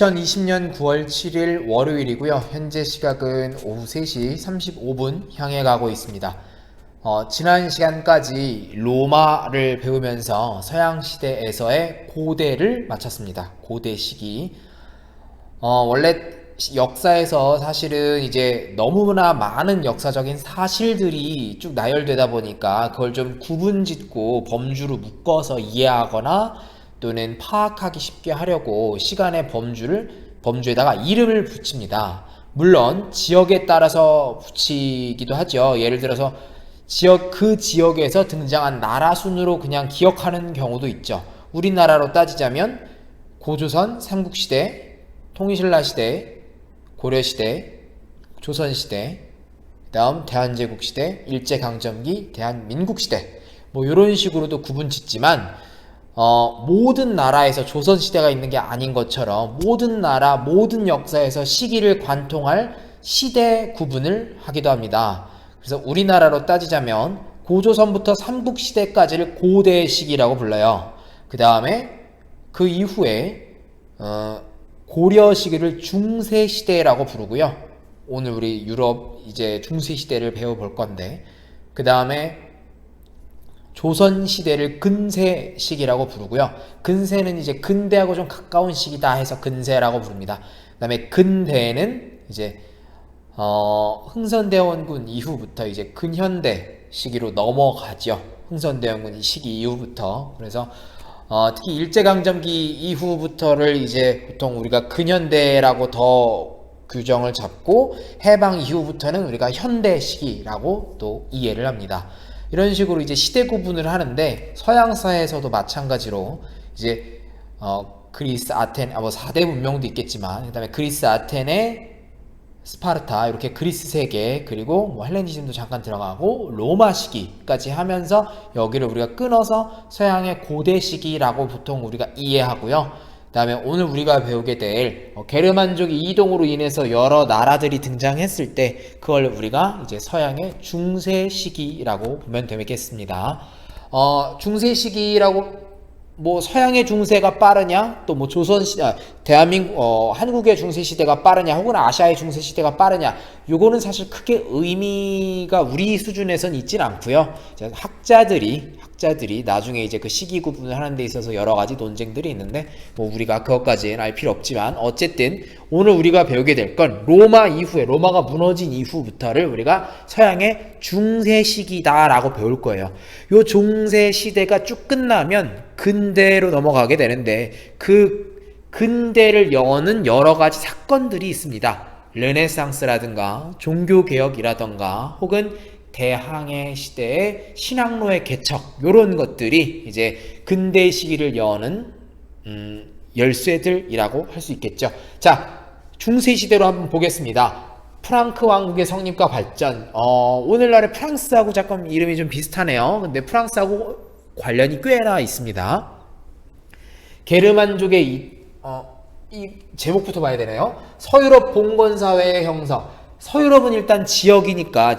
2020년 9월 7일 월요일이고요. 현재 시각은 오후 3시 35분 향해 가고 있습니다. 지난 시간까지 로마를 배우면서 서양시대에서의 고대를 마쳤습니다. 고대 시기. 원래 역사에서 사실은 이제 너무나 많은 역사적인 사실들이 쭉 나열되다 보니까 그걸 좀 구분짓고 범주로 묶어서 이해하거나 또는 파악하기 쉽게 하려고 시간의 범주에다가 이름을 붙입니다. 물론 지역에 따라서 붙이기도 하죠. 예를 들어서 그 지역에서 등장한 나라 순으로 그냥 기억하는 경우도 있죠. 우리나라로 따지자면 고조선, 삼국시대, 통일신라시대, 고려시대, 조선시대, 그 다음 대한제국시대, 일제강점기, 대한민국시대 뭐 이런 식으로도 구분 짓지만 모든 나라에서 조선시대가 있는 게 아닌 것처럼 모든 나라, 모든 역사에서 시기를 관통할 시대 구분을 하기도 합니다. 그래서 우리나라로 따지자면 고조선부터 삼국시대까지를 고대 시기라고 불러요. 그 다음에 그 이후에 고려 시기를 중세 시대라고 부르고요. 오늘 우리 유럽 이제 중세 시대를 배워볼 건데, 그 다음에 조선 시대를 근세 시기라고 부르고요. 근세는 이제 근대하고 좀 가까운 시기다 해서 근세라고 부릅니다. 그 다음에 근대는 이제 흥선대원군 이후부터 이제 근현대 시기로 넘어가죠. 흥선대원군 시기 이후부터. 그래서 특히 일제강점기 이후부터를 이제 보통 우리가 근현대라고 더 규정을 잡고 해방 이후부터는 우리가 현대 시기라고 또 이해를 합니다. 이런 식으로 이제 시대 구분을 하는데 서양사에서도 마찬가지로 이제 그리스, 아테네, 뭐 4대 문명도 있겠지만 그다음에 그리스, 아테네, 스파르타 이렇게 그리스 세계 그리고 뭐 헬레니즘도 잠깐 들어가고 로마 시기까지 하면서 여기를 우리가 끊어서 서양의 고대 시기라고 보통 우리가 이해하고요. 그 다음에 오늘 우리가 배우게 될 게르만족의 이동으로 인해서 여러 나라들이 등장했을 때 그걸 우리가 이제 서양의 중세 시기라고 보면 되겠습니다. 중세 시기라고 뭐 서양의 중세가 빠르냐, 또 뭐 대한민국, 한국의 중세 시대가 빠르냐, 혹은 아시아의 중세 시대가 빠르냐, 요거는 사실 크게 의미가 우리 수준에선 있진 않고요. 학자들이 나중에 이제 그 시기 구분을 하는 데 있어서 여러 가지 논쟁들이 있는데, 뭐 우리가 그것까지는 알 필요 없지만, 어쨌든 오늘 우리가 배우게 될 건 로마가 무너진 이후부터를 우리가 서양의 중세 시기다라고 배울 거예요. 요 중세 시대가 쭉 끝나면 근대로 넘어가게 되는데 그 근대를 여는 여러 가지 사건들이 있습니다. 르네상스라든가 종교개혁이라든가 혹은 대항해 시대의 신학로의 개척 이런 것들이 이제 근대 시기를 여는 열쇠들이라고 할 수 있겠죠. 자, 중세 시대로 한번 보겠습니다. 프랑크 왕국의 성립과 발전. 오늘날의 프랑스하고 잠깐 이름이 좀 비슷하네요. 근데 프랑스하고 관련이 꽤나 있습니다. 게르만족의 이 제목부터 봐야 되네요. 서유럽 봉건사회의 형성. 서유럽은 일단 지역이니까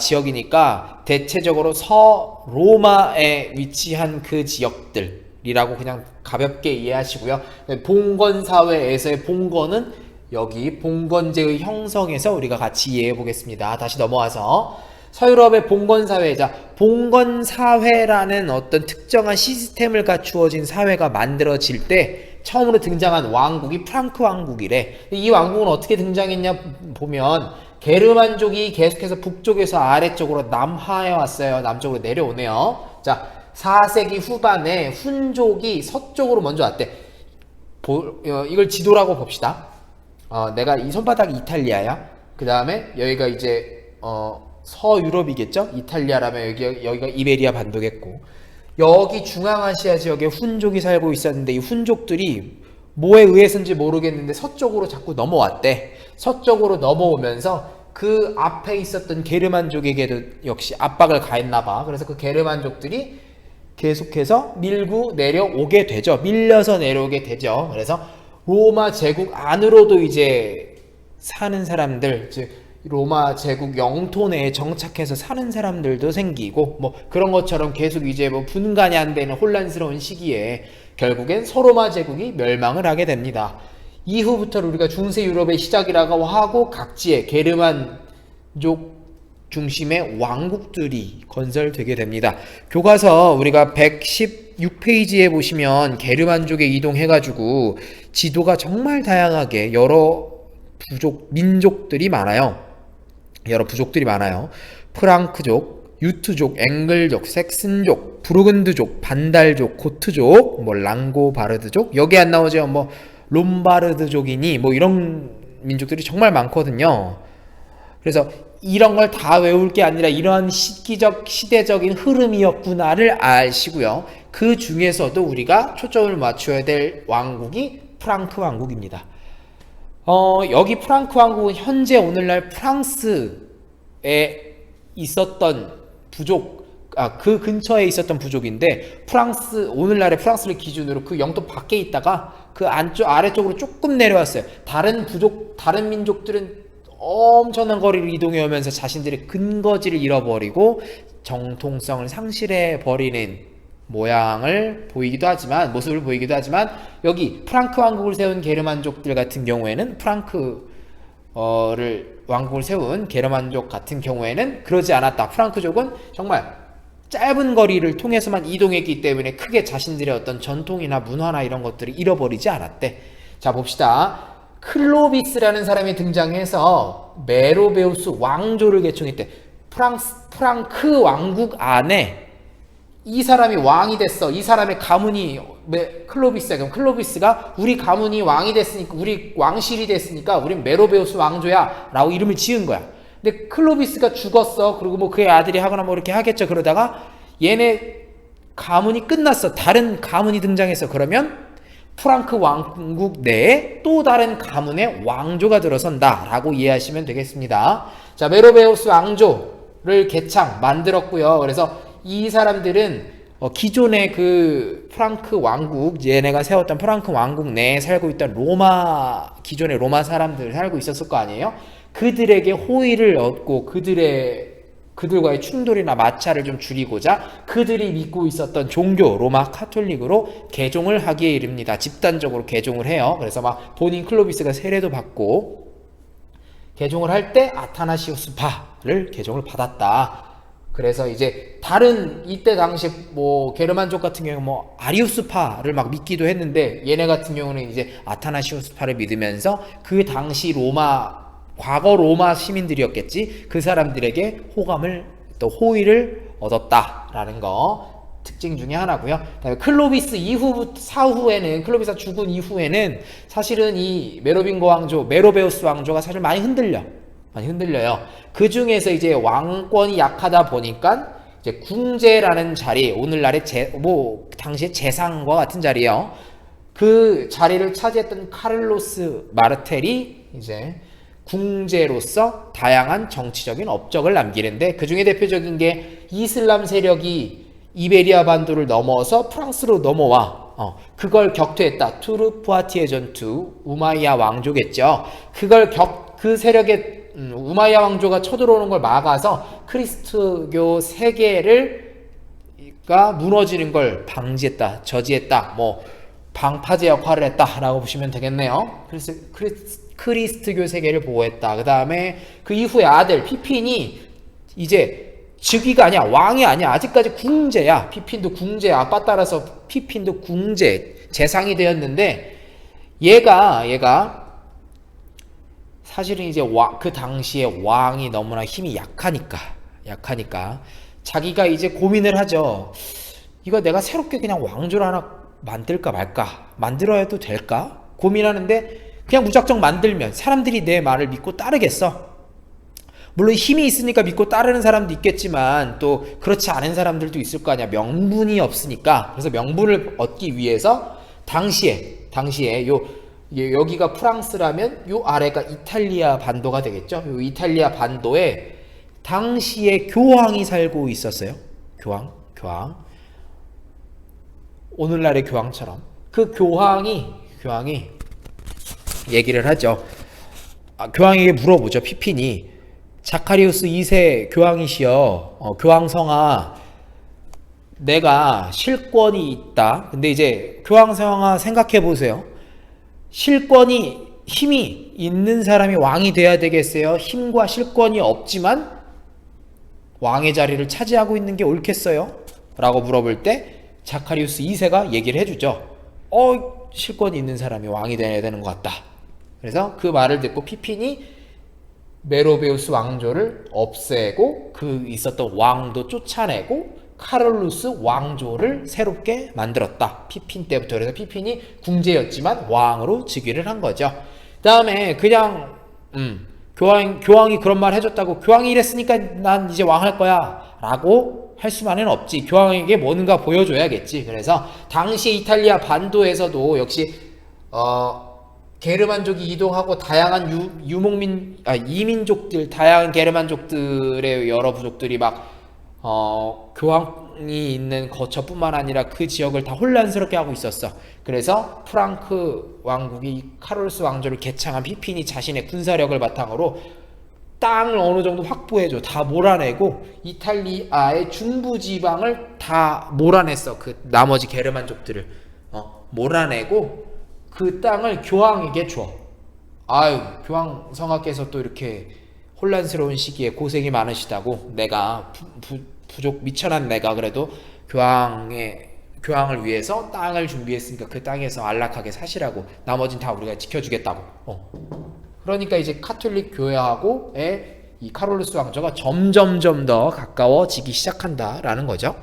대체적으로 서로마에 위치한 그 지역들이라고 그냥 가볍게 이해하시고요. 봉건사회에서의 봉건은 여기 봉건제의 형성에서 우리가 같이 이해해 보겠습니다. 다시 넘어와서 서유럽의 봉건사회자, 봉건사회라는 어떤 특정한 시스템을 갖추어진 사회가 만들어질 때 처음으로 등장한 왕국이 프랑크 왕국이래. 이 왕국은 어떻게 등장했냐 보면 게르만족이 계속해서 북쪽에서 아래쪽으로 남하해 왔어요. 남쪽으로 내려오네요. 자, 4세기 후반에 훈족이 서쪽으로 먼저 왔대. 이걸 지도라고 봅시다. 내가 이 손바닥이 이탈리아야. 그 다음에 여기가 이제 서유럽이겠죠? 이탈리아라면 여기가 이베리아 반도겠고, 여기 중앙아시아 지역에 훈족이 살고 있었는데 이 훈족들이 뭐에 의해서인지 모르겠는데 서쪽으로 자꾸 넘어왔대. 서쪽으로 넘어오면서 그 앞에 있었던 게르만족에게도 역시 압박을 가했나봐. 그래서 그 게르만족들이 계속해서 밀고 내려오게 되죠. 밀려서 내려오게 되죠. 그래서 로마 제국 안으로도 이제 사는 사람들, 즉 로마 제국 영토 내에 정착해서 사는 사람들도 생기고, 뭐 그런 것처럼 계속 이제 뭐 분간이 안 되는 혼란스러운 시기에 결국엔 서로마 제국이 멸망을 하게 됩니다. 이후부터 우리가 중세 유럽의 시작이라고 하고 각지의 게르만족 중심의 왕국들이 건설되게 됩니다. 교과서 우리가 116페이지에 보시면 게르만족에 이동해가지고 지도가 정말 다양하게 여러 민족들이 많아요. 여러 부족들이 많아요. 프랑크족, 유트족, 앵글족, 섹슨족, 부르근드족, 반달족, 고트족, 뭐 랑고바르드족, 여기 안 나오죠. 뭐 롬바르드족이니 뭐 이런 민족들이 정말 많거든요. 그래서 이런 걸 다 외울 게 아니라 이런 시대적인 흐름이었구나를 아시고요. 그 중에서도 우리가 초점을 맞춰야 될 왕국이 프랑크 왕국입니다. 여기 프랑크 왕국은 현재 오늘날 프랑스에 있었던 부족, 그 근처에 있었던 부족인데, 오늘날의 프랑스를 기준으로 그 영토 밖에 있다가 그 아래쪽으로 조금 내려왔어요. 다른 민족들은 엄청난 거리를 이동해 오면서 자신들의 근거지를 잃어버리고 정통성을 상실해 버리는 모습을 보이기도 하지만, 여기 프랑크 왕국을 세운 게르만족들 같은 경우에는 왕국을 세운 게르만족 같은 경우에는 그러지 않았다. 프랑크족은 정말 짧은 거리를 통해서만 이동했기 때문에 크게 자신들의 어떤 전통이나 문화나 이런 것들을 잃어버리지 않았대. 자, 봅시다. 클로비스라는 사람이 등장해서 메로베우스 왕조를 개청했대. 프랑크 왕국 안에 이 사람이 왕이 됐어. 이 사람의 가문이 클로비스야. 그럼 클로비스가 우리 가문이 왕이 됐으니까, 우리 왕실이 됐으니까 우린 메로베우스 왕조야 라고 이름을 지은 거야. 근데 클로비스가 죽었어. 그리고 뭐 그의 아들이 하거나 뭐 이렇게 하겠죠. 그러다가 얘네 가문이 끝났어. 다른 가문이 등장했어. 그러면 프랑크 왕국 내에 또 다른 가문의 왕조가 들어선다 라고 이해하시면 되겠습니다. 자, 메로베우스 왕조를 만들었고요. 그래서 이 사람들은 기존의 그 프랑크 왕국, 얘네가 세웠던 프랑크 왕국 내에 살고 있던 기존의 로마 사람들 살고 있었을 거 아니에요? 그들에게 호의를 얻고 그들과의 충돌이나 마찰을 좀 줄이고자 그들이 믿고 있었던 종교 로마 카톨릭으로 개종을 하기에 이릅니다. 집단적으로 개종을 해요. 그래서 막 본인 클로비스가 세례도 받고 개종을 할 때 아타나시우스파를 개종을 받았다. 그래서 이제 이때 당시 뭐 게르만족 같은 경우 뭐 아리우스파를 막 믿기도 했는데, 얘네 같은 경우는 이제 아타나시우스파를 믿으면서 그 당시 과거 로마 시민들이었겠지. 그 사람들에게 호감을 또 호의를 얻었다라는 거 특징 중에 하나고요. 클로비스가 죽은 이후에는 사실은 이 메로베우스 왕조가 사실 많이 흔들려요. 그 중에서 이제 왕권이 약하다 보니까 이제 궁제라는 자리, 오늘날의 당시의 재상과 같은 자리예요. 그 자리를 차지했던 카를로스 마르텔이 이제 궁제로서 다양한 정치적인 업적을 남기는데, 그 중에 대표적인 게 이슬람 세력이 이베리아 반도를 넘어서 프랑스로 넘어와 그걸 격퇴했다. 투르푸아티에 전투, 우마이야 왕조겠죠. 그 세력의 우마이야 왕조가 쳐들어오는 걸 막아서 크리스트교 세계가 무너지는 걸 방지했다, 저지했다, 뭐 방파제 역할을 했다라고 보시면 되겠네요. 크리스트교 세계를 보호했다. 그 다음에 그 이후에 아들 피핀이 이제 즉위가 아니야, 왕이 아니야, 아직까지 궁제야. 피핀도 궁제, 아빠 따라서 피핀도 궁제, 재상이 되었는데, 얘가 사실은 이제 그 당시에 왕이 너무나 힘이 약하니까 자기가 이제 고민을 하죠. 이거 내가 새롭게 그냥 왕조를 하나 만들까 말까, 만들어야도 될까 고민하는데, 그냥 무작정 만들면 사람들이 내 말을 믿고 따르겠어? 물론 힘이 있으니까 믿고 따르는 사람도 있겠지만 또 그렇지 않은 사람들도 있을 거 아니야. 명분이 없으니까. 그래서 명분을 얻기 위해서 당시에 여기가 프랑스라면 요 아래가 이탈리아 반도가 되겠죠. 요 이탈리아 반도에 당시에 교황이 살고 있었어요. 교황. 오늘날의 교황처럼. 그 교황이 얘기를 하죠. 교황에게 물어보죠. 피핀이. 자카리우스 2세 교황이시여, 교황성아, 내가 실권이 있다. 근데 이제 교황성아 생각해 보세요. 실권이 힘이 있는 사람이 왕이 돼야 되겠어요? 힘과 실권이 없지만 왕의 자리를 차지하고 있는 게 옳겠어요? 라고 물어볼 때 자카리우스 2세가 얘기를 해주죠. 실권이 있는 사람이 왕이 돼야 되는 것 같다. 그래서 그 말을 듣고 피핀이 메로베우스 왕조를 없애고 그 있었던 왕도 쫓아내고 카롤루스 왕조를 새롭게 만들었다. 피핀 때부터. 그래서 피핀이 궁제였지만 왕으로 즉위를 한 거죠. 그 다음에 그냥 교황이 그런 말 해줬다고 교황이 이랬으니까 난 이제 왕 할 거야 라고 할 수만은 없지. 교황에게 뭔가 보여줘야겠지. 그래서 당시 이탈리아 반도에서도 역시 게르만족이 이동하고 다양한 이민족들, 다양한 게르만족들의 여러 부족들이 막 교황이 있는 거처뿐만 아니라 그 지역을 다 혼란스럽게 하고 있었어. 그래서 프랑크 왕국이 카롤루스 왕조를 개창한 피핀이 자신의 군사력을 바탕으로 땅을 어느 정도 확보해줘. 다 몰아내고 이탈리아의 중부 지방을 다 몰아냈어. 그 나머지 게르만족들을 몰아내고 그 땅을 교황에게 줘. 교황 성하께서 또 이렇게 혼란스러운 시기에 고생이 많으시다고 내가 부족 미천한 내가 그래도 교황을 위해서 땅을 준비했으니까 그 땅에서 안락하게 사시라고 나머진 다 우리가 지켜주겠다고. 그러니까 이제 카톨릭 교회하고의 이 카롤루스 왕조가 점점점 더 가까워지기 시작한다라는 거죠.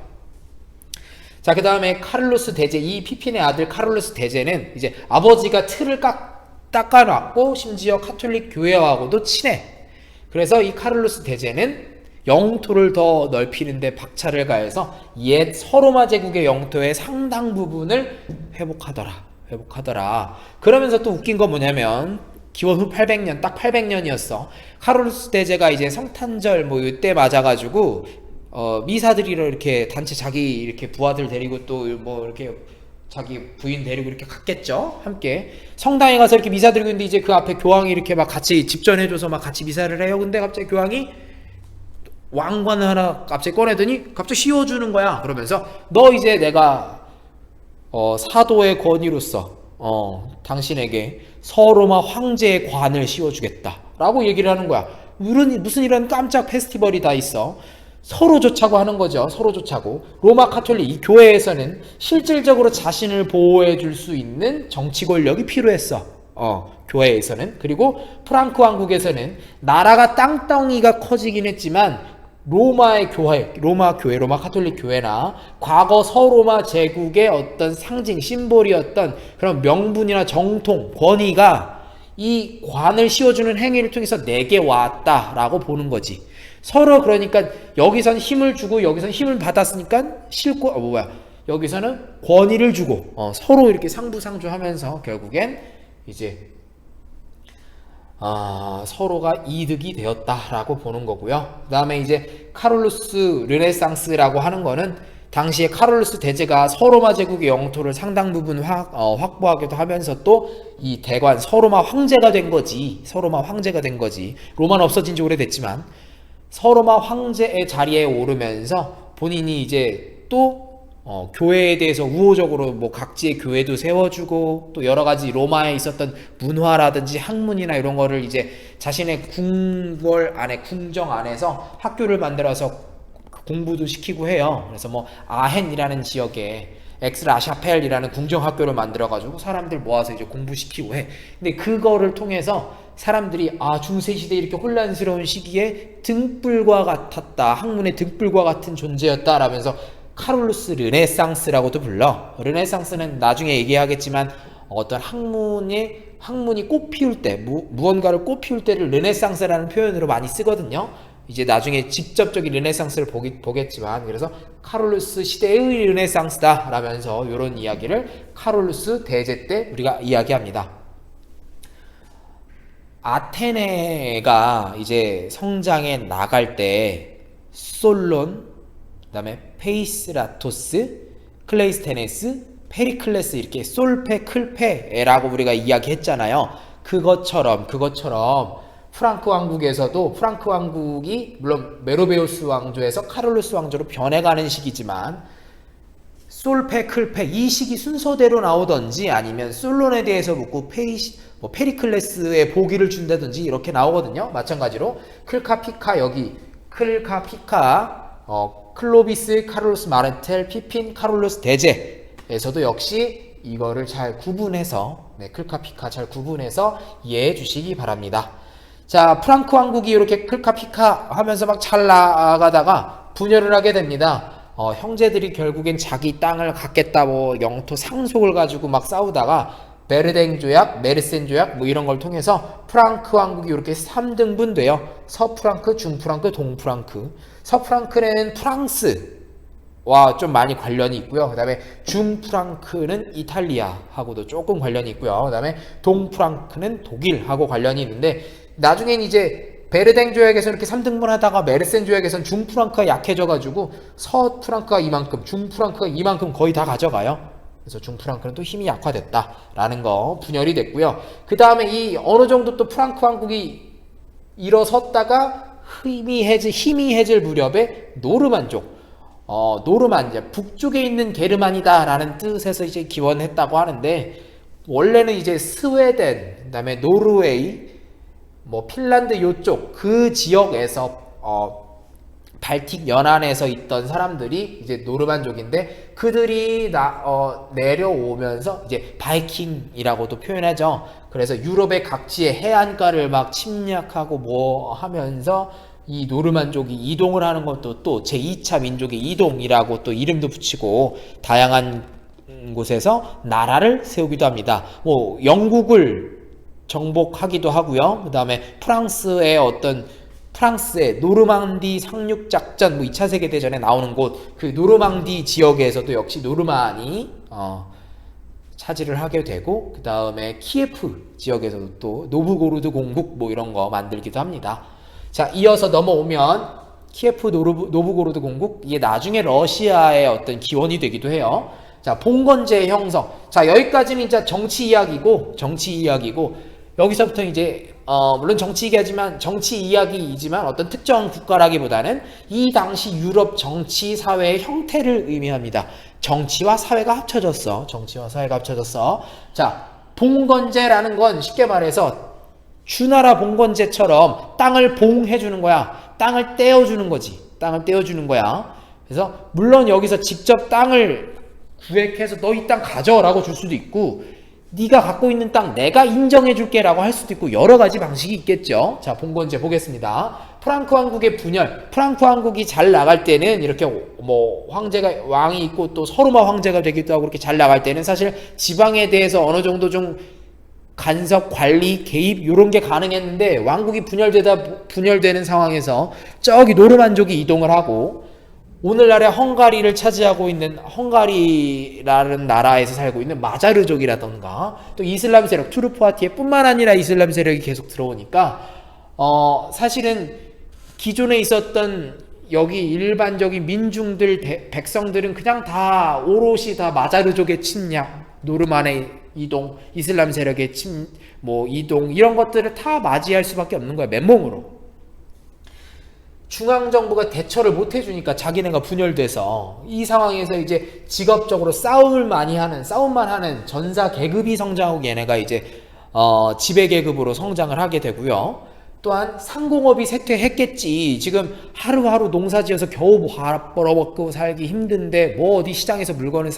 자, 그 다음에 카롤루스 대제, 이 피핀의 아들 카롤루스 대제는 이제 아버지가 틀을 닦아놨고 심지어 카톨릭 교회하고도 친해. 그래서 이 카롤루스 대제는 영토를 더 넓히는데 박차를 가해서 옛 서로마 제국의 영토의 상당 부분을 회복하더라. 그러면서 또 웃긴 건 뭐냐면 기원 후 800년, 딱 800년이었어. 카롤루스 대제가 이제 성탄절 이때 맞아가지고 미사들이로 이렇게 단체 자기 이렇게 부하들 데리고 또 이렇게 자기 부인 데리고 이렇게 갔겠죠. 함께 성당에 가서 이렇게 미사 드리고 있는데 이제 그 앞에 교황이 이렇게 막 같이 집전해줘서 막 같이 미사를 해요. 근데 갑자기 교황이 왕관을 하나 갑자기 꺼내더니 갑자기 씌워주는 거야. 그러면서 너 이제 내가 사도의 권위로서 당신에게 서로마 황제의 관을 씌워주겠다 라고 얘기를 하는 거야. 무슨 이런 깜짝 페스티벌이 다 있어. 서로 좋자고 하는 거죠. 서로 좋자고. 로마 카톨릭 이 교회에서는 실질적으로 자신을 보호해 줄 수 있는 정치 권력이 필요했어. 교회에서는. 그리고 프랑크 왕국에서는 나라가 땅덩이가 커지긴 했지만 로마 카톨릭 교회나 과거 서로마 제국의 어떤 상징, 심볼이었던 그런 명분이나 정통, 권위가 이 관을 씌워주는 행위를 통해서 내게 왔다라고 보는 거지. 서로 그러니까 여기선 힘을 주고 여기선 힘을 받았으니까 여기서는 권위를 주고 서로 이렇게 상부상조하면서 결국엔 이제 서로가 이득이 되었다라고 보는 거고요. 그 다음에 이제 카롤루스 르네상스라고 하는 거는 당시에 카롤루스 대제가 서로마 제국의 영토를 상당 부분 확보하기도 하면서 또 이 대관 서로마 황제가 된 거지. 로마는 없어진 지 오래됐지만 서로마 황제의 자리에 오르면서 본인이 이제 또 교회에 대해서 우호적으로 각지의 교회도 세워주고 또 여러 가지 로마에 있었던 문화라든지 학문이나 이런 거를 이제 자신의 궁정 안에서 학교를 만들어서 공부도 시키고 해요. 그래서 아헨이라는 지역에 엑스라샤펠이라는 궁정학교를 만들어가지고 사람들 모아서 이제 공부시키고 해. 근데 그거를 통해서 사람들이 중세시대 이렇게 혼란스러운 시기에 등불과 같았다. 학문의 등불과 같은 존재였다. 라면서 카롤루스 르네상스라고도 불러. 르네상스는 나중에 얘기하겠지만 어떤 학문이 꽃피울 때, 무언가를 꽃피울 때를 르네상스라는 표현으로 많이 쓰거든요. 이제 나중에 직접적인 르네상스를 보겠지만 그래서 카롤루스 시대의 르네상스다 라면서 이런 이야기를 카롤루스 대제 때 우리가 이야기합니다. 아테네가 이제 성장해 나갈 때 솔론, 그 다음에 페이스라토스, 클레이스테네스, 페리클레스 이렇게 솔페, 클페라고 우리가 이야기했잖아요. 그것처럼 프랑크 왕국에서도 프랑크 왕국이 물론 메로베우스 왕조에서 카롤루스 왕조로 변해가는 시기지만 솔페, 클페 이 식이 순서대로 나오던지 아니면 솔론에 대해서 묻고 페리클레스의 보기를 준다든지 이렇게 나오거든요. 마찬가지로 클카피카 여기 클카피카 클로비스, 카를로스 마르텔, 피핀, 카를로스 대제에서도 역시 이거를 잘 구분해서 클카피카 잘 구분해서 이해해 주시기 바랍니다. 자, 프랑크 왕국이 이렇게 클카피카 하면서 막 잘 나가다가 분열을 하게 됩니다. 형제들이 결국엔 자기 땅을 갖겠다 영토 상속을 가지고 막 싸우다가 베르댕 조약, 메르센 조약 이런 걸 통해서 프랑크 왕국이 이렇게 3등분 돼요. 서프랑크, 중프랑크, 동프랑크. 서프랑크는 프랑스와 좀 많이 관련이 있고요. 그 다음에 중프랑크는 이탈리아하고도 조금 관련이 있고요. 그 다음에 동프랑크는 독일하고 관련이 있는데 나중엔 이제 베르댕 조약에서 이렇게 3등분 하다가 메르센 조약에서는 중프랑크가 약해져가지고 서프랑크가 이만큼, 중프랑크가 이만큼 거의 다 가져가요. 그래서 중프랑크는 또 힘이 약화됐다라는 거 분열이 됐고요. 그 다음에 이 어느 정도 또 프랑크 왕국이 일어섰다가 희미해질 무렵에 노르만족, 노르만 북쪽에 있는 게르만이다라는 뜻에서 이제 기원했다고 하는데 원래는 이제 스웨덴, 그다음에 노르웨이, 핀란드 요쪽 그 지역에서 발틱 연안에서 있던 사람들이 이제 노르만족인데 그들이 내려오면서 이제 바이킹이라고도 표현하죠. 그래서 유럽의 각지의 해안가를 막 침략하고 하면서 이 노르만족이 이동을 하는 것도 또 제2차 민족의 이동이라고 또 이름도 붙이고 다양한 곳에서 나라를 세우기도 합니다. 영국을 정복하기도 하고요. 그 다음에 프랑스의 노르망디 상륙작전 2차 세계대전에 나오는 곳 그 노르망디 지역에서도 역시 노르만이 차지를 하게 되고 그 다음에 키예프 지역에서도 또 노브고로드 공국 이런 거 만들기도 합니다. 자, 이어서 넘어오면 키예프 노브고로드 공국 이게 나중에 러시아의 어떤 기원이 되기도 해요. 자, 봉건제 형성. 자, 여기까지는 이제 정치 이야기고 여기서부터 이제 물론 정치 이야기이지만 어떤 특정 국가라기보다는 이 당시 유럽 정치 사회의 형태를 의미합니다. 정치와 사회가 합쳐졌어. 자, 봉건제라는 건 쉽게 말해서 주나라 봉건제처럼 땅을 봉해주는 거야. 땅을 떼어주는 거지. 그래서 물론 여기서 직접 땅을 구획해서 너 이 땅 가져라고 줄 수도 있고 네가 갖고 있는 땅 내가 인정해줄게 라고 할 수도 있고 여러 가지 방식이 있겠죠. 자, 봉건제 보겠습니다. 프랑크 왕국의 분열, 프랑크 왕국이 잘 나갈 때는 이렇게 왕이 있고 또 서르마 황제가 되기도 하고 이렇게 잘 나갈 때는 사실 지방에 대해서 어느 정도 좀 간섭, 관리, 개입 이런 게 가능했는데 왕국이 분열되는 상황에서 저기 노르만족이 이동을 하고 오늘날의 헝가리를 차지하고 있는 헝가리라는 나라에서 살고 있는 마자르족이라던가 또 이슬람 세력 투르푸아티에 뿐만 아니라 이슬람 세력이 계속 들어오니까 사실은 기존에 있었던 여기 일반적인 민중들 백성들은 그냥 다 오롯이 다 마자르족의 침략, 노르만의 이동, 이슬람 세력의 이동 이런 것들을 다 맞이할 수밖에 없는 거야. 맨몸으로. 중앙정부가 대처를 못 해주니까 자기네가 분열돼서 이 상황에서 이제 직업적으로 싸움만 하는 전사 계급이 성장하고 얘네가 이제 지배 계급으로 성장을 하게 되고요. 또한 상공업이 쇠퇴했겠지. 지금 하루하루 농사지어서 겨우 벌어먹고 살기 힘든데 어디 시장에서 물건을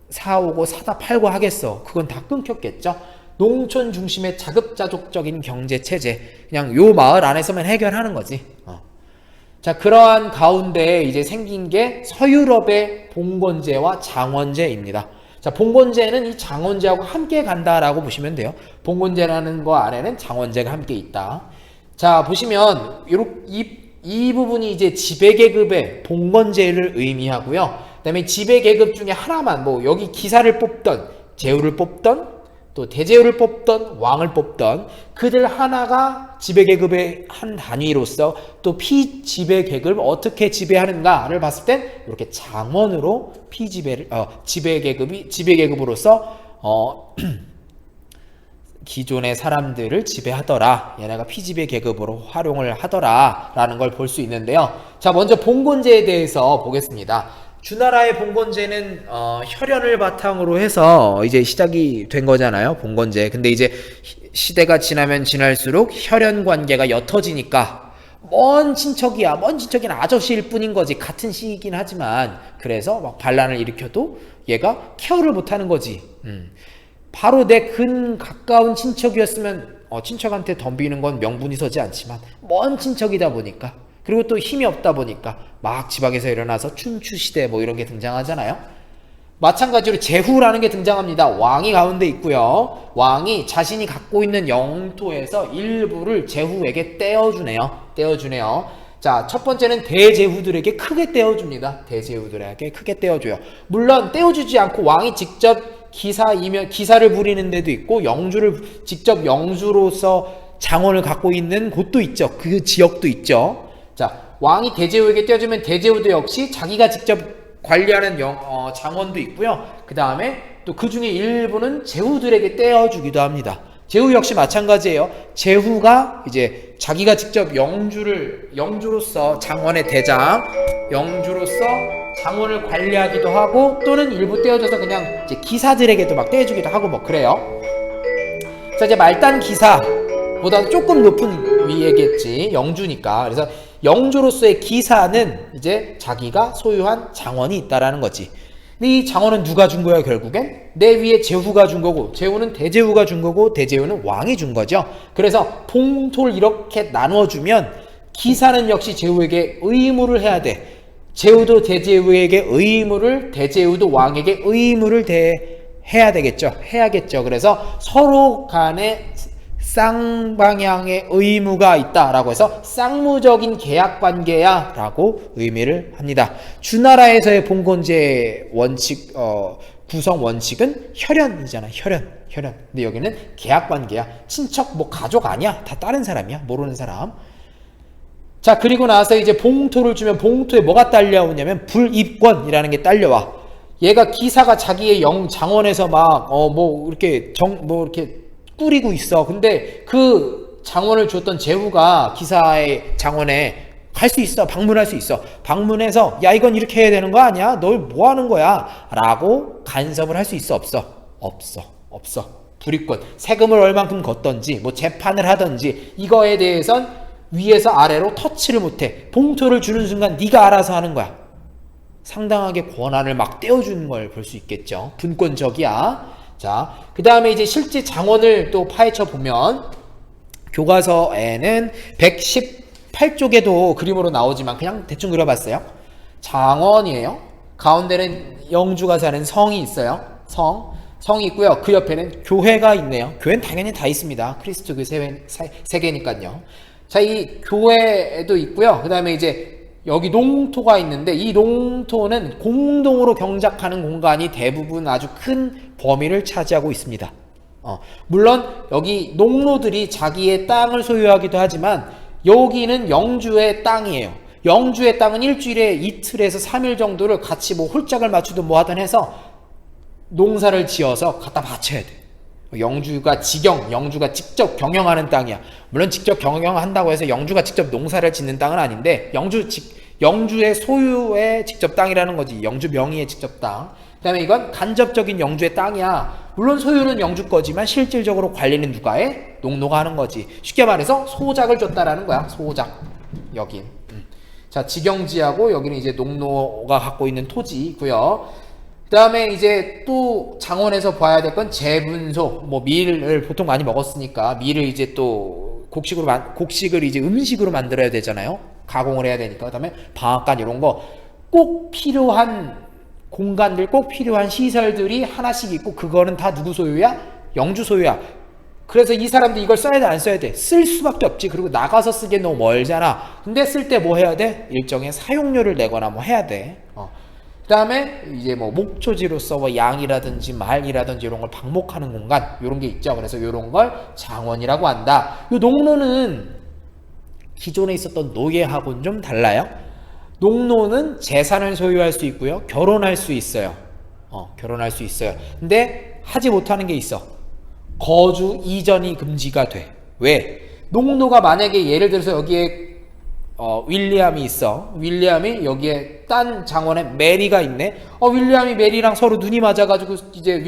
사오고 사다 팔고 하겠어. 그건 다 끊겼겠죠. 농촌 중심의 자급자족적인 경제체제 그냥 요 마을 안에서만 해결하는 거지. 자, 그러한 가운데 이제 생긴 게 서유럽의 봉건제와 장원제입니다. 자, 봉건제는 이 장원제하고 함께 간다라고 보시면 돼요. 봉건제라는 거 안에는 장원제가 함께 있다. 자, 보시면 이 부분이 이제 지배계급의 봉건제를 의미하고요. 그 다음에 지배계급 중에 하나만 여기 기사를 뽑던 제후를 뽑던 또 대제후를 뽑던 왕을 뽑던 그들 하나가 지배계급의 한 단위로서 또 피지배계급을 어떻게 지배하는가를 봤을 땐 이렇게 장원으로 지배계급으로서 기존의 사람들을 지배하더라. 얘네가 피지배계급으로 활용을 하더라 라는 걸 볼 수 있는데요. 자, 먼저 봉건제에 대해서 보겠습니다. 주나라의 봉건제는 혈연을 바탕으로 해서 이제 시작이 된 거잖아요. 봉건제. 근데 이제 시대가 지나면 지날수록 혈연 관계가 옅어지니까 먼 친척이야. 먼 친척이는 아저씨일 뿐인 거지. 같은 시이긴 하지만 그래서 막 반란을 일으켜도 얘가 케어를 못하는 거지. 바로 내 가까운 친척이었으면 친척한테 덤비는 건 명분이 서지 않지만 먼 친척이다 보니까, 그리고 또 힘이 없다 보니까 막 지방에서 일어나서 춘추시대 뭐 이런 게 등장하잖아요. 마찬가지로 제후라는 게 등장합니다. 왕이 가운데 있고요. 왕이 자신이 갖고 있는 영토에서 일부를 제후에게 떼어주네요. 자, 첫 번째는 대제후들에게 크게 떼어줍니다. 대제후들에게 크게 떼어줘요. 물론 떼어주지 않고 왕이 직접 기사를 부리는 데도 있고, 영주를 직접 영주로서 장원을 갖고 있는 곳도 있죠. 그 지역도 있죠. 자, 왕이 대제후에게 떼어주면 대제후도 역시 자기가 직접 관리하는 장원도 있고요. 그 다음에 또 그 중에 일부는 제후들에게 떼어주기도 합니다. 제후 역시 마찬가지예요. 제후가 이제 자기가 직접 영주로서 장원의 대장, 영주로서 장원을 관리하기도 하고, 또는 일부 떼어줘서 그냥 이제 기사들에게도 막 떼어주기도 하고 뭐 그래요. 자, 이제 말단 기사보다 조금 높은 위에겠지. 영주니까. 그래서 영주로서의 기사는 이제 자기가 소유한 장원이 있다라는 거지. 근데 이 장원은 누가 준 거야, 결국엔? 내 위에 제후가 준 거고, 제후는 대제후가 준 거고, 대제후는 왕이 준 거죠. 그래서 봉토를 이렇게 나누어주면 기사는 역시 제후에게 의무를 해야 돼. 제후도 대제후에게 의무를, 대제후도 왕에게 의무를 해야 되겠죠. 해야겠죠. 그래서 서로 간에 쌍방향의 의무가 있다라고 해서 쌍무적인 계약관계야 라고 의미를 합니다. 주나라에서의 봉건제 원칙, 구성 원칙은 혈연이잖아. 혈연. 근데 여기는 계약관계야. 친척, 뭐 가족 아니야. 다 다른 사람이야. 모르는 사람. 자, 그리고 나서 이제 봉토를 주면 봉토에 뭐가 딸려오냐면 불입권이라는 게 딸려와. 얘가 기사가 자기의 장원에서 막 이렇게 꾸리고 있어. 근데 그 장원을 줬던 제후가 기사의 장원에 갈 수 있어. 방문할 수 있어. 방문해서 야, 이건 이렇게 해야 되는 거 아니야? 너 뭐 하는 거야? 라고 간섭을 할 수 있어? 없어. 불입권. 세금을 얼만큼 걷던지 뭐 재판을 하던지 이거에 대해선 위에서 아래로 터치를 못해. 봉토를 주는 순간 네가 알아서 하는 거야. 상당하게 권한을 막 떼어주는 걸 볼 수 있겠죠. 분권적이야. 자, 그 다음에 이제 실제 장원을 또 파헤쳐 보면 교과서에는 118쪽에도 그림으로 나오지만 그냥 대충 그려봤어요. 장원이에요. 가운데는 영주가 사는 성이 있어요. 성이 있고요. 그 옆에는 교회가 있네요. 교회는 당연히 다 있습니다. 그리스도교 세계니까요. 자, 이 교회도 있고요. 그 다음에 이제 여기 농토가 있는데 이 농토는 공동으로 경작하는 공간이 대부분 아주 큰 범위를 차지하고 있습니다. 물론 여기 농노들이 자기의 땅을 소유하기도 하지만 여기는 영주의 땅이에요. 영주의 땅은 일주일에 이틀에서 3일 정도를 같이 뭐 홀짝을 맞추든 뭐 하든 해서 농사를 지어서 갖다 바쳐야 돼. 영주가 직접 경영하는 땅이야. 물론 직접 경영한다고 해서 영주가 직접 농사를 짓는 땅은 아닌데 영주의 소유의 직접 땅이라는 거지. 영주 명의의 직접 땅. 그 다음에 이건 간접적인 영주의 땅이야. 물론 소유는 영주 거지만 실질적으로 관리는 누가 해? 농노가 하는 거지. 쉽게 말해서 소작을 줬다라는 거야. 소작. 여긴. 자, 직영지하고 여기는 이제 농노가 갖고 있는 토지고요. 그 다음에 이제 또 장원에서 봐야 될 건 재분소, 뭐 밀을 보통 많이 먹었으니까 밀을 이제 또 곡식을 이제 음식으로 만들어야 되잖아요. 가공을 해야 되니까. 그 다음에 방앗간 이런 거 꼭 필요한 공간들, 꼭 필요한 시설들이 하나씩 있고 그거는 다 누구 소유야? 영주 소유야. 그래서 이 사람도 이걸 써야 돼, 안 써야 돼? 쓸 수밖에 없지. 그리고 나가서 쓰기엔 너무 멀잖아. 근데 쓸 때 뭐 해야 돼? 일정의 사용료를 내거나 뭐 해야 돼. 그 다음에 이제 뭐 목초지로서 뭐 양이라든지 말이라든지 이런 걸 방목하는 공간, 이런 게 있죠. 그래서 이런 걸 장원이라고 한다. 이 농노는 기존에 있었던 노예하고는 좀 달라요. 농노는 재산을 소유할 수 있고요. 결혼할 수 있어요. 결혼할 수 있어요. 근데 하지 못하는 게 있어. 거주 이전이 금지가 돼. 왜? 농노가 만약에 예를 들어서 여기에 윌리엄이 있어. 윌리엄이 여기에 딴 장원에 메리가 있네. 윌리엄이 메리랑 서로 눈이 맞아가지고 이제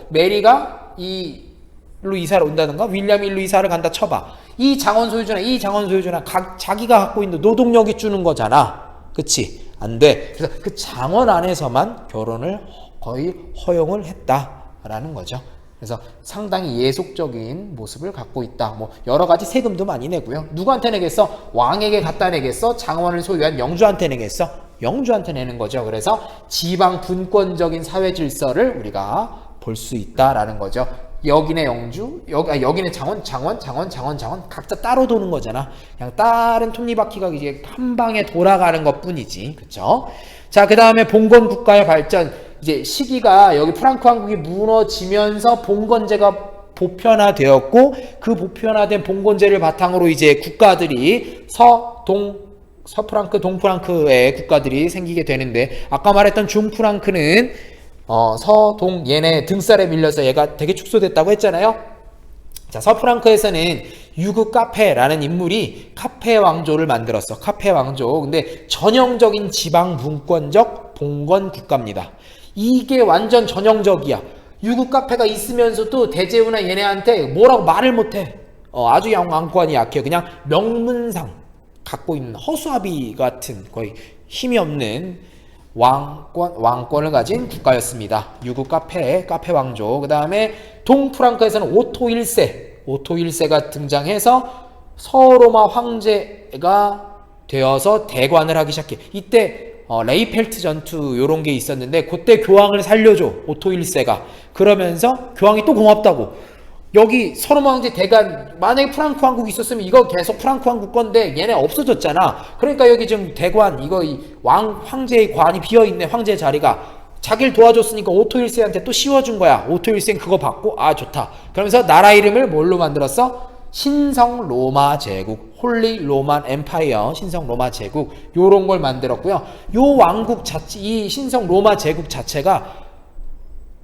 메리가 일로 이사를 온다든가 윌리엄이 일로 이사를 간다 쳐봐. 이 장원 소유주나 자기가 갖고 있는 노동력이 주는 거잖아. 그치? 안 돼. 그래서 그 장원 안에서만 결혼을 거의 허용을 했다라는 거죠. 그래서 상당히 예속적인 모습을 갖고 있다. 여러 가지 세금도 많이 내고요. 누구한테 내겠어? 왕에게 갖다 내겠어? 장원을 소유한 영주한테 내겠어? 영주한테 내는 거죠. 그래서 지방 분권적인 사회 질서를 우리가 볼 수 있다라는 거죠. 여기네 영주, 여기네 장원 각자 따로 도는 거잖아. 그냥 다른 톱니바퀴가 이제 한 방에 돌아가는 것뿐이지. 그쵸? 자, 그 다음에 봉건 국가의 발전. 이제 시기가 여기 프랑크 왕국이 무너지면서 봉건제가 보편화되었고 그 보편화된 봉건제를 바탕으로 이제 국가들이 서프랑크, 동프랑크의 국가들이 생기게 되는데 아까 말했던 중프랑크는 서동 얘네 등살에 밀려서 얘가 되게 축소됐다고 했잖아요. 자, 서프랑크에서는 유그 카페라는 인물이 카페 왕조를 만들었어. 카페 왕조. 근데 전형적인 지방 분권적 봉건 국가입니다. 이게 완전 전형적이야. 유구 카페가 있으면서도 대제후나 얘네한테 뭐라고 말을 못해. 아주 왕권이 약해요. 그냥 명문상 갖고 있는 허수아비 같은 거의 힘이 없는 왕권을 가진 국가였습니다. 유구 카페 왕조. 그 다음에 동프랑크에서는 오토 1세가 등장해서 서로마 황제가 되어서 대관을 하기 시작해. 이때 레이펠트 전투 요런 게 있었는데 그때 교황을 살려줘. 오토 1세가. 그러면서 교황이 또 고맙다고. 여기 서로마 황제 대관 만약에 프랑크 왕국이 있었으면 이거 계속 프랑크 왕국 건데 얘네 없어졌잖아. 그러니까 여기 지금 대관 이거 황제의 관이 비어있네. 황제 자리가. 자기를 도와줬으니까 오토 1세한테 또 씌워준 거야. 오토 1세는 그거 받고 좋다. 그러면서 나라 이름을 뭘로 만들었어? 신성 로마 제국, 홀리 로만 엠파이어, 신성 로마 제국 요런 걸 만들었고요. 요 왕국 자체, 이 신성 로마 제국 자체가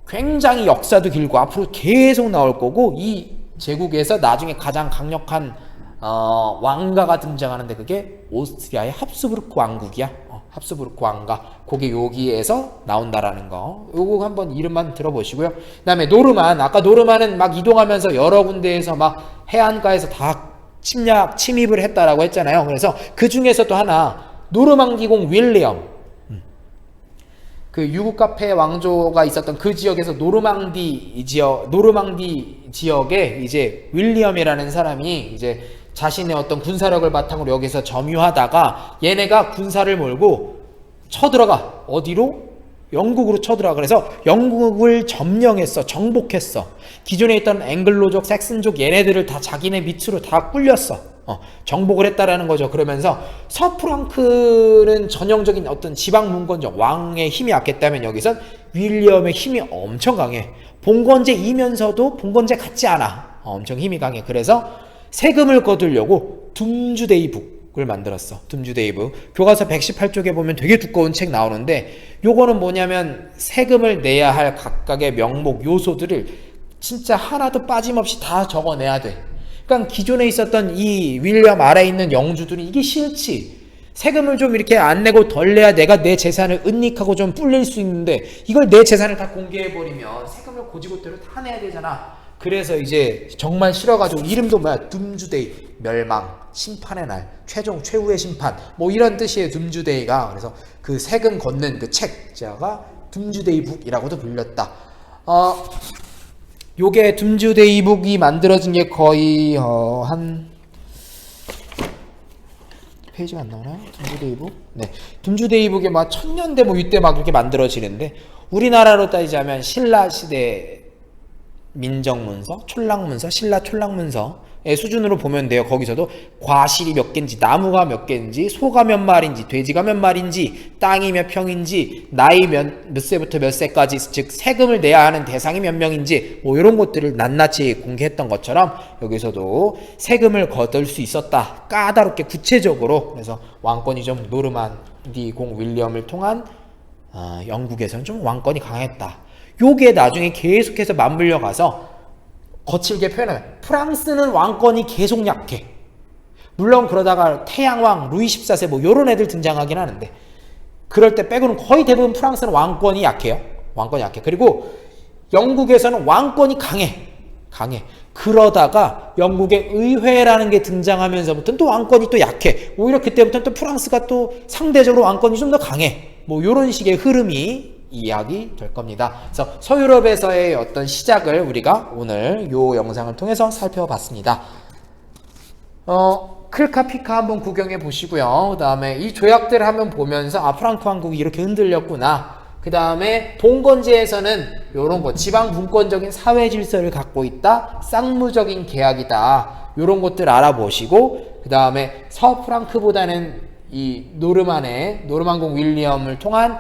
굉장히 역사도 길고 앞으로 계속 나올 거고 이 제국에서 나중에 가장 강력한 왕가가 등장하는데 그게 오스트리아의 합스부르크 왕국이야. 합스부르크 왕가. 그게 여기에서 나온다라는 거. 요거 한번 이름만 들어보시고요. 그 다음에 노르만. 아까 노르만은 막 이동하면서 여러 군데에서 막 해안가에서 다 침입을 했다라고 했잖아요. 그래서 그 중에서 또 하나 노르망디공 윌리엄. 그 유구 카페 왕조가 있었던 그 지역에서 노르망디 지역에 이제 윌리엄이라는 사람이 이제 자신의 어떤 군사력을 바탕으로 여기서 점유하다가 얘네가 군사를 몰고 쳐들어가. 어디로? 영국으로 쳐들어가. 그래서 영국을 점령했어. 정복했어. 기존에 있던 앵글로족, 섹슨족 얘네들을 다 자기네 밑으로 다 꿀렸어. 정복을 했다라는 거죠. 그러면서 서프랑크는 전형적인 어떤 지방 문권적 왕의 힘이 약했다면 여기선 윌리엄의 힘이 엄청 강해. 봉건제이면서도 봉건제 같지 않아. 엄청 힘이 강해. 그래서 세금을 거두려고 둠주데이북을 만들었어. 둠주데이북. 교과서 118쪽에 보면 되게 두꺼운 책 나오는데 요거는 뭐냐면 세금을 내야 할 각각의 명목 요소들을 진짜 하나도 빠짐없이 다 적어내야 돼. 그러니까 기존에 있었던 이 윌리엄 아래에 있는 영주들이 이게 싫지. 세금을 좀 이렇게 안 내고 덜 내야 내가 내 재산을 은닉하고 좀 불릴 수 있는데 이걸 내 재산을 다 공개해버리면 세금을 고지고대로 다 내야 되잖아. 그래서 이제 정말 싫어가지고 이름도 뭐야? 둠주데이. 멸망, 심판의 날, 최후의 심판 뭐 이런 뜻이에요. 둠주데이가. 그래서 그 세금 걷는 그 책자가 둠주데이북이라고도 불렸다. 요게 둠주데이북이 만들어진 게 거의 한 페이지가 안 나오나요? 둠주데이북? 네, 둠주데이북이 막 1000년대 뭐 이때 막 이렇게 만들어지는데 우리나라로 따지자면 신라 시대 민정문서, 촐락문서, 신라 촐락문서의 수준으로 보면 돼요. 거기서도 과실이 몇 개인지, 나무가 몇 개인지, 소가 몇 마리인지, 돼지가 몇 마리인지, 땅이 몇 평인지, 나이 몇 세부터 몇 세까지, 즉 세금을 내야 하는 대상이 몇 명인지 뭐 이런 것들을 낱낱이 공개했던 것처럼 여기서도 세금을 거둘 수 있었다. 까다롭게 구체적으로. 그래서 왕권이 좀 노르만디 공 윌리엄을 통한 영국에서는 좀 왕권이 강했다. 요게 나중에 계속해서 맞물려 가서 거칠게 표현하면 프랑스는 왕권이 계속 약해. 물론 그러다가 태양왕, 루이 14세 뭐 요런 애들 등장하긴 하는데 그럴 때 빼고는 거의 대부분 프랑스는 왕권이 약해요. 왕권이 약해. 그리고 영국에서는 왕권이 강해. 그러다가 영국의 의회라는 게 등장하면서부터는 또 왕권이 또 약해. 오히려 그때부터는 또 프랑스가 또 상대적으로 왕권이 좀 더 강해. 뭐 요런 식의 흐름이 이야기 될 겁니다. 그래서 서유럽에서의 어떤 시작을 우리가 오늘 요 영상을 통해서 살펴봤습니다. 클카 피카 한번 구경해 보시고요. 그 다음에 이 조약들을 한번 보면서 프랑크 왕국이 이렇게 흔들렸구나. 그 다음에 봉건제에서는 요런 거 지방 분권적인 사회 질서를 갖고 있다. 쌍무적인 계약이다. 요런 것들 알아보시고 그 다음에 서프랑크보다는 이 노르만공 윌리엄을 통한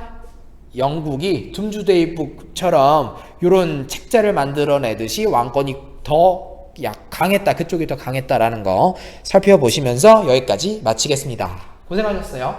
영국이 둠주데이북처럼 요런 책자를 만들어내듯이 왕권이 더 강했다. 그쪽이 더 강했다라는 거 살펴보시면서 여기까지 마치겠습니다. 고생하셨어요.